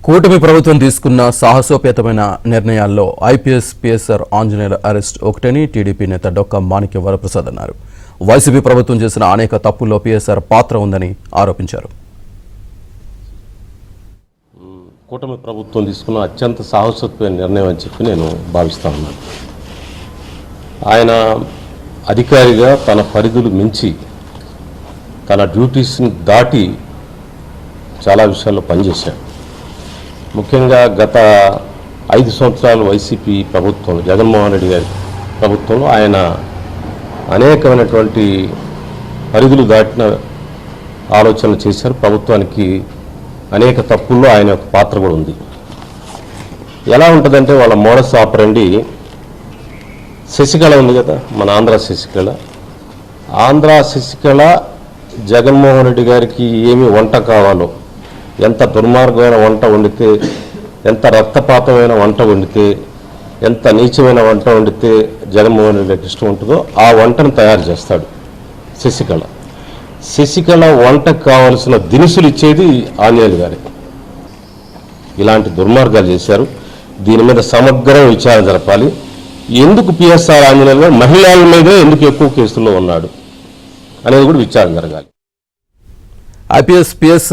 కూటమి ప్రభుత్వం తీసుకున్న సాహసోపేతమైన నిర్ణయాల్లో ఐపీఎస్ పిఎస్ఆర్ ఆంజనేయుల అరెస్ట్ ఒకటని టీడీపీ నేత డొక్కా మాణిక్య వరప్రసాద్ అన్నారు. వైసీపీ ప్రభుత్వం చేసిన అనేక తప్పుల్లో పిఎస్ఆర్ పాత్ర ఉందని ఆరోపించారు. కూటమి ప్రభుత్వం తీసుకున్న అత్యంత సాహసోపేత నిర్ణయం అని చెప్పి నేను భావిస్తా ఉన్నాను. ఆయన అధికారిగా తన పరిధులు మించి తన డ్యూటీస్ని దాటి చాలా విషయాల్లో పనిచేశాడు. ముఖ్యంగా గత 5 సంవత్సరాలు వైసీపీ ప్రభుత్వంలో జగన్మోహన్ రెడ్డి గారి ప్రభుత్వంలో ఆయన అనేకమైనటువంటి పరిధులు దాటిన ఆలోచనలు చేశారు. ప్రభుత్వానికి అనేక తప్పుల్లో ఆయన యొక్క పాత్ర కూడా ఉంది. ఎలా ఉంటుందంటే వాళ్ళ మోడస్ ఆపరండి శశికళ ఉంది కదా, మన ఆంధ్ర శశికళ జగన్మోహన్ రెడ్డి గారికి ఏమి వంట కావాలో, ఎంత దుర్మార్గమైన వంట వండితే, ఎంత రక్తపాతమైన వంట వండితే, ఎంత నీచమైన వంట వండితే జగన్మోహన్ రెడ్డి గారికి ఇష్టం ఉంటుందో ఆ వంటను తయారు చేస్తాడు శశికళ వంటకు కావాల్సిన దినుసులు ఇచ్చేది ఆంజనేయులు గారి. ఇలాంటి దుర్మార్గాలు చేశారు. దీని మీద సమగ్ర విచారణ జరపాలి. ఎందుకు పిఎస్ఆర్ ఆంజనేయులు గారు మహిళల మీదే ఎందుకు ఎక్కువ కేసుల్లో ఉన్నాడు అనేది కూడా విచారణ జరగాలి. IPS PS